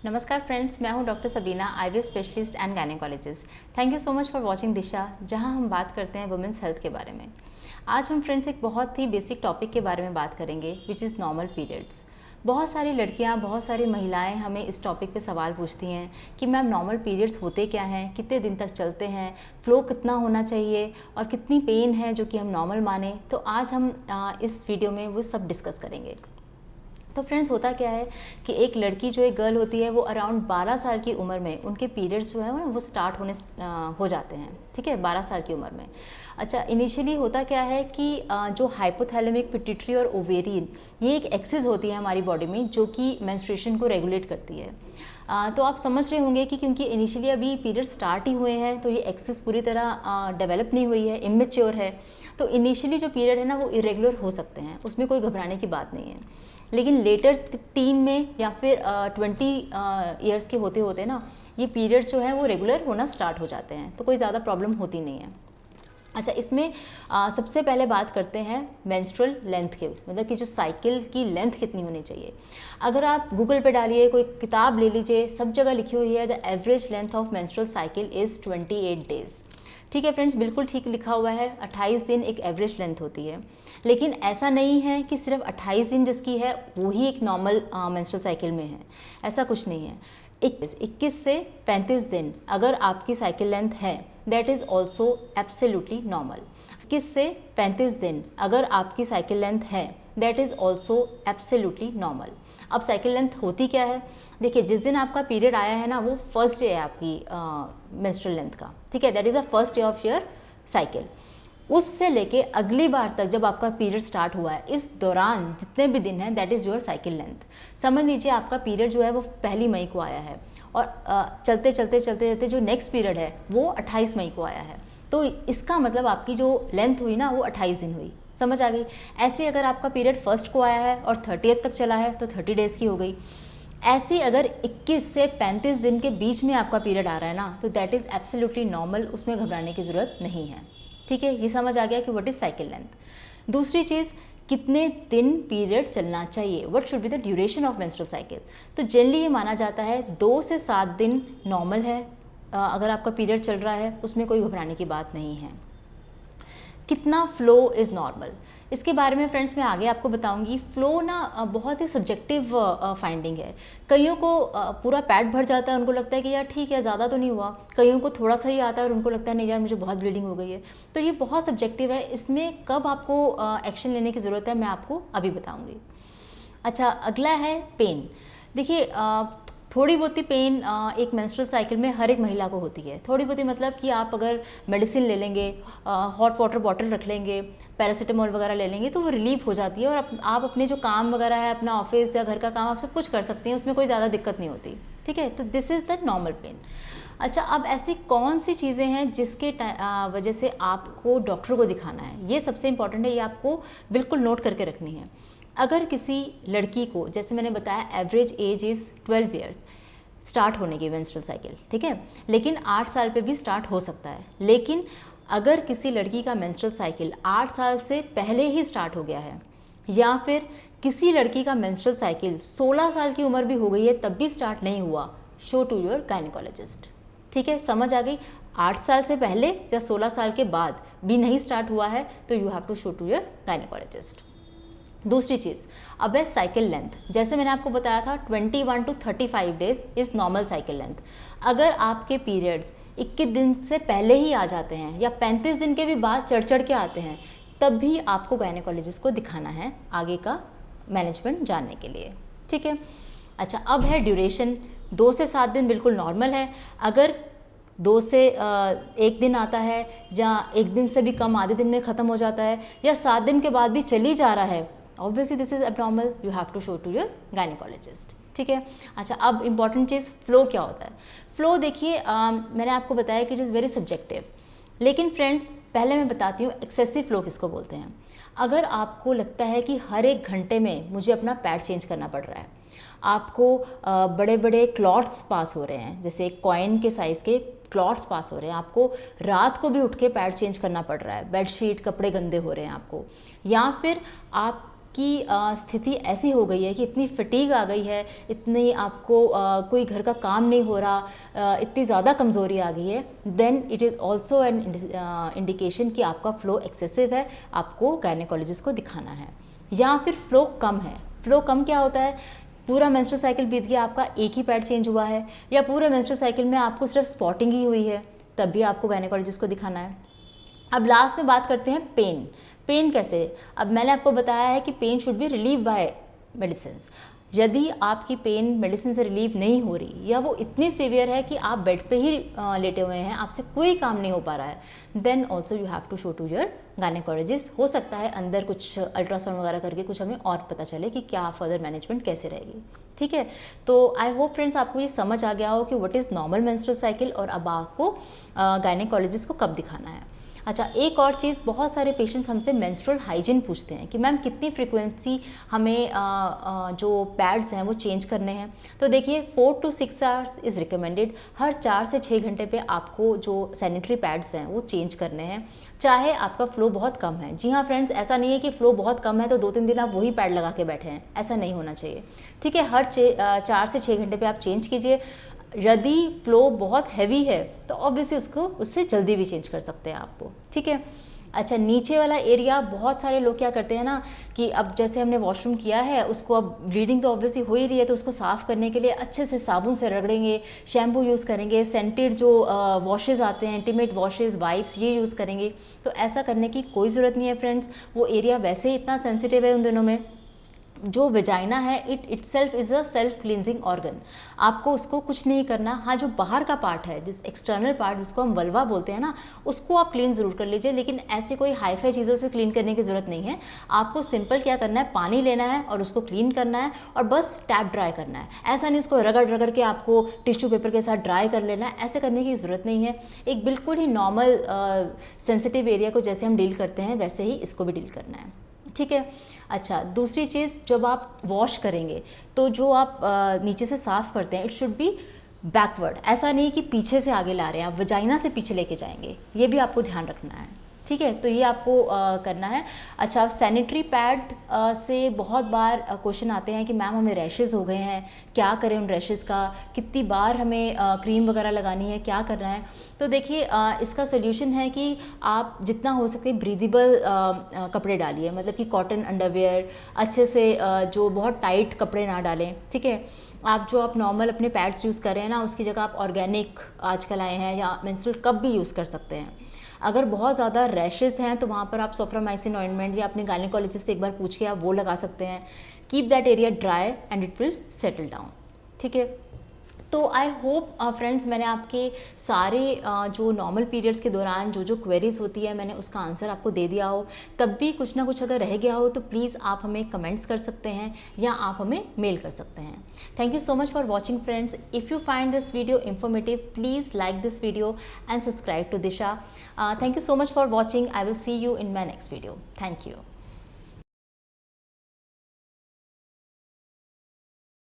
नमस्कार फ्रेंड्स, मैं हूं doctor Sabina, IVF specialist and gynaecologist. Thank you so much for watching Disha, जहां हम बात करते हैं वुमेंस हेल्थ के बारे में। आज हम फ्रेंड्स एक बहुत ही बेसिक टॉपिक के बारे में बात करेंगे, विच इज़ नॉर्मल पीरियड्स। बहुत सारी लड़कियां, बहुत सारी महिलाएं हमें इस टॉपिक पे सवाल पूछती हैं कि मैम नॉर्मल पीरियड्स होते क्या हैं, कितने दिन तक चलते हैं, फ्लो कितना होना चाहिए और कितनी पेन है जो कि हम नॉर्मल माने। तो आज हम इस वीडियो में वो सब डिस्कस करेंगे। तो फ्रेंड्स, होता क्या है कि एक लड़की जो एक गर्ल होती है वो अराउंड 12 साल की उम्र में उनके पीरियड्स जो है वो स्टार्ट होने हो जाते हैं। ठीक है, 12 साल की उम्र में। अच्छा, इनिशियली होता क्या है कि जो हाइपोथैलेमिक पिट्यूटरी और ओवेरियन, ये एक एक्सिस होती है हमारी बॉडी में जो कि मेंस्ट्रुएशन को रेगुलेट करती है। तो आप समझ रहे होंगे कि क्योंकि इनिशियली अभी पीरियड स्टार्ट ही हुए हैं तो ये एक्सिस पूरी तरह डेवलप नहीं हुई है, इमेच्योर है। तो इनिशियली जो पीरियड है ना वो इरेगुलर हो सकते हैं, उसमें कोई घबराने की बात नहीं है। लेकिन लेटर टीन में या फिर 20 ईयर्स के होते होते ना ये पीरियड्स जो हैं वो रेगुलर होना स्टार्ट हो जाते हैं, तो कोई ज़्यादा प्रॉब्लम होती नहीं है। अच्छा, इसमें सबसे पहले बात करते हैं मेंस्ट्रुअल लेंथ के, मतलब कि जो साइकिल की लेंथ कितनी होनी चाहिए। अगर आप गूगल पे डालिए, कोई किताब ले लीजिए, सब जगह लिखी हुई है the average length of menstrual cycle is 28 days. ठीक है फ्रेंड्स, बिल्कुल ठीक लिखा हुआ है, 28 दिन एक एवरेज लेंथ होती है। लेकिन ऐसा नहीं है कि सिर्फ 28 दिन जिसकी है वो ही एक नॉर्मल मेंस्ट्रुअल साइकिल में है, ऐसा कुछ नहीं है। 21 से 35 दिन अगर आपकी साइकिल लेंथ है, that is also absolutely normal. 21 से 35 दिन अगर आपकी साइकिल लेंथ है, that is also absolutely normal. अब साइकिल लेंथ होती क्या है? देखिए, जिस दिन आपका पीरियड आया है ना वो फर्स्ट डे है आपकी मेंस्ट्रुअल लेंथ का। ठीक है, that is the first day of your cycle. उससे लेके अगली बार तक जब आपका पीरियड स्टार्ट हुआ है, इस दौरान जितने भी दिन हैं that is your cycle length. समझ लीजिए आपका पीरियड जो है वो 1 मई को आया है और चलते चलते चलते चलते जो नेक्स्ट पीरियड है वो 28 मई को आया है, तो इसका मतलब आपकी जो लेंथ हुई ना वो 28 दिन हुई। समझ आ गई? ऐसे अगर आपका पीरियड फर्स्ट को आया है और 30th तक चला है तो 30 डेज़ की हो गई। ऐसे अगर 21 से 35 दिन के बीच में आपका पीरियड आ रहा है ना तो दैट इज़ एब्सोल्युटली नॉर्मल, उसमें घबराने की ज़रूरत नहीं है। ठीक है, ये समझ आ गया कि व्हाट इज़ साइकिल लेंथ। दूसरी चीज़, कितने दिन पीरियड चलना चाहिए, what should be the duration of menstrual cycle. तो जनरली ये माना जाता है 2 से 7 दिन नॉर्मल है। अगर आपका पीरियड चल रहा है उसमें कोई घबराने की बात नहीं है। कितना फ्लो इज़ नॉर्मल, इसके बारे में फ्रेंड्स मैं आगे आपको बताऊंगी। फ्लो ना बहुत ही सब्जेक्टिव फाइंडिंग है। कईयों को पूरा पैड भर जाता है, उनको लगता है कि यार ठीक है, ज़्यादा तो नहीं हुआ। कईयों को थोड़ा सा ही आता है और उनको लगता है नहीं यार मुझे बहुत ब्लीडिंग हो गई है। तो ये बहुत सब्जेक्टिव है, इसमें कब आपको एक्शन लेने की ज़रूरत है मैं आपको अभी बताऊँगी। अच्छा, अगला है पेन। देखिए, थोड़ी बहुत ही पेन एक मेंस्ट्रुअल साइकिल में हर एक महिला को होती है। थोड़ी बहुत ही मतलब कि आप अगर मेडिसिन ले लेंगे, हॉट वाटर बॉटल रख लेंगे, पैरासीटामोल वगैरह ले लेंगे तो वो रिलीफ हो जाती है और आप अपने जो काम वगैरह है, अपना ऑफिस या घर का काम आप सब कुछ कर सकते हैं, उसमें कोई ज़्यादा दिक्कत नहीं होती। ठीक है, तो this is the normal pain. अच्छा, अब ऐसी कौन सी चीज़ें हैं जिसके वजह से आपको डॉक्टर को दिखाना है, ये सबसे इंपॉर्टेंट है, ये आपको बिल्कुल नोट करके रखनी है। अगर किसी लड़की को, जैसे मैंने बताया, average age is 12 years start होने की मेंस्ट्रुअल साइकिल, ठीक है, लेकिन 8 साल पे भी स्टार्ट हो सकता है। लेकिन अगर किसी लड़की का मेंस्ट्रुअल साइकिल 8 साल से पहले ही स्टार्ट हो गया है, या फिर किसी लड़की का मेंस्ट्रुअल साइकिल 16 साल की उम्र भी हो गई है तब भी स्टार्ट नहीं हुआ, शो टू योर गायनेकोलॉजिस्ट। ठीक है, समझ आ गई? 8 साल से पहले या 16 साल के बाद भी नहीं स्टार्ट हुआ है तो you have to show to your gynaecologist. दूसरी चीज़, अब है साइकिल लेंथ। जैसे मैंने आपको बताया था 21 to 35 days is normal cycle length. अगर आपके पीरियड्स 21 दिन से पहले ही आ जाते हैं या 35 दिन के भी बाद चढ़ के आते हैं, तब भी आपको गायनेकोलॉजिस्ट को दिखाना है आगे का मैनेजमेंट जानने के लिए। ठीक है। अच्छा, अब है ड्यूरेशन। 2 से 7 दिन बिल्कुल नॉर्मल है। अगर 2 से 1 दिन आता है या 1 दिन से भी कम आधे दिन में ख़त्म हो जाता है या 7 दिन के बाद भी चली जा रहा है, obviously this is abnormal, you have to show to your gynaecologist. ठीक है। अच्छा, अब इंपॉर्टेंट चीज़, फ्लो क्या होता है। फ्लो देखिए, मैंने आपको बताया कि इट इज़ वेरी सब्जेक्टिव, लेकिन फ्रेंड्स पहले मैं बताती हूँ एक्सेसिव फ्लो किसको बोलते हैं। अगर आपको लगता है कि हर 1 घंटे में मुझे अपना पैड चेंज करना पड़ रहा है, आपको बड़े बड़े क्लॉट्स पास हो रहे हैं, जैसे कॉइन के साइज़ के क्लॉट्स पास हो रहे हैं, आपको रात को भी उठ के पैड चेंज करना पड़ रहा है, बेडशीट कपड़े गंदे हो रहे हैं आपको, या फिर आप कि स्थिति ऐसी हो गई है कि इतनी फटीग आ गई है, इतनी आपको कोई घर का काम नहीं हो रहा, इतनी ज़्यादा कमज़ोरी आ गई है, then it is also an indication कि आपका फ्लो एक्सेसिव है, आपको गायनेकोलॉजिस्ट को दिखाना है। या फिर फ्लो कम है। फ्लो कम क्या होता है? पूरा मेंस्ट्रुअल साइकिल बीत गया, आपका एक ही पैड चेंज हुआ है, या पूरे मेंस्ट्रुअल साइकिल में आपको सिर्फ स्पॉटिंग ही हुई है, तब भी आपको गायनेकोलॉजिस्ट को दिखाना है। अब लास्ट में बात करते हैं पेन। पेन कैसे? अब मैंने आपको बताया है कि pain should be relieve by medicine. यदि आपकी पेन मेडिसिन से रिलीव नहीं हो रही, या वो इतनी सीवियर है कि आप बेड पे ही लेटे हुए हैं, आपसे कोई काम नहीं हो पा रहा है, then also you have to show to your gynaecologist. हो सकता है अंदर कुछ अल्ट्रासाउंड वगैरह करके कुछ हमें और पता चले कि क्या फर्दर मैनेजमेंट कैसे रहेगी। ठीक है, तो आई होप फ्रेंड्स आपको ये समझ आ गया हो कि what is normal menstrual cycle और अब आपको गायनेकोलॉजिस्ट को कब दिखाना है। अच्छा, एक और चीज़, बहुत सारे पेशेंट्स हमसे मेंस्ट्रुअल हाइजीन पूछते हैं कि मैम कितनी फ्रीक्वेंसी हमें जो पैड्स हैं वो चेंज करने हैं। तो देखिए 4 to 6 आवर्स इज़ रिकमेंडेड। हर 4 से 6 घंटे पे आपको जो सैनिटरी पैड्स हैं वो चेंज करने हैं, चाहे आपका फ्लो बहुत कम है। जी हाँ फ्रेंड्स, ऐसा नहीं है कि फ्लो बहुत कम है तो 2-3 दिन आप वही पैड लगा के बैठे हैं, ऐसा नहीं होना चाहिए। ठीक है, हर 4 से 6 घंटे पर आप चेंज कीजिए। यदि फ्लो बहुत हैवी है तो ऑब्वियसली उससे जल्दी भी चेंज कर सकते हैं आपको। ठीक है। अच्छा, नीचे वाला एरिया, बहुत सारे लोग क्या करते हैं ना कि अब जैसे हमने वॉशरूम किया है, उसको अब ब्लीडिंग तो ऑब्वियसली हो ही रही है, तो उसको साफ़ करने के लिए अच्छे से साबुन से रगड़ेंगे, शैम्पू यूज़ करेंगे, सेंटेड जो वॉशेज़ आते हैं, इंटीमेट वॉशेज़, वाइप्स, ये यूज़ करेंगे। तो ऐसा करने की कोई ज़रूरत नहीं है फ्रेंड्स। वो एरिया वैसे ही इतना सेंसिटिव है उन दिनों में। जो वेजाइना है it itself is a self cleansing organ, आपको उसको कुछ नहीं करना। हाँ, जो बाहर का पार्ट है, जिस एक्सटर्नल पार्ट जिसको हम वल्वा बोलते हैं ना, उसको आप क्लीन ज़रूर कर लीजिए, लेकिन ऐसे कोई हाईफाई चीज़ों से क्लीन करने की ज़रूरत नहीं है। आपको सिंपल क्या करना है, पानी लेना है और उसको क्लीन करना है और बस टैप ड्राई करना है। ऐसा नहीं उसको रगड़ रगड़ के आपको टिश्यू पेपर के साथ ड्राई कर लेना है, ऐसे करने की ज़रूरत नहीं है। एक बिल्कुल ही नॉर्मल सेंसिटिव एरिया को जैसे हम डील करते हैं वैसे ही इसको भी डील करना है। ठीक है। अच्छा, दूसरी चीज़, जब आप वॉश करेंगे तो जो आप नीचे से साफ़ करते हैं, इट शुड बी बैकवर्ड। ऐसा नहीं कि पीछे से आगे ला रहे हैं, आप वजाइना से पीछे लेके जाएंगे, ये भी आपको ध्यान रखना है। ठीक है, तो ये आपको करना है। अच्छा, सैनिटरी पैड से बहुत बार क्वेश्चन आते हैं कि मैम हमें रैशेज़ हो गए हैं, क्या करें उन रैशेज़ का, कितनी बार हमें क्रीम वगैरह लगानी है, क्या करना है। तो देखिए इसका सोल्यूशन है कि आप जितना हो सके ब्रीदेबल कपड़े डालिए, मतलब कि कॉटन अंडरवेयर, अच्छे से जो बहुत टाइट कपड़े ना डालें। ठीक है, आप नॉर्मल अपने पैड्स यूज़ कर रहे हैं ना, उसकी जगह आप ऑर्गेनिक आजकल आए हैं, या मेंस्ट्रुअल कप भी यूज़ कर सकते हैं। अगर बहुत ज़्यादा रैशेज़ हैं तो वहाँ पर आप सोफ्रामाइसिन ऑइंटमेंट या अपने गायनेकोलॉजिस्ट से एक बार पूछ के आप वो लगा सकते हैं। Keep that area dry and it will settle down. ठीक है, तो आई होप फ्रेंड्स मैंने आपके सारे जो नॉर्मल पीरियड्स के दौरान जो क्वेरीज होती है मैंने उसका आंसर आपको दे दिया हो। तब भी कुछ ना कुछ अगर रह गया हो तो प्लीज़ आप हमें कमेंट्स कर सकते हैं या आप हमें मेल कर सकते हैं। Thank you so much for watching friends. If you find this video informative, please like this video and subscribe to Disha. Thank you so much for watching. I will see you in my next video. Thank you.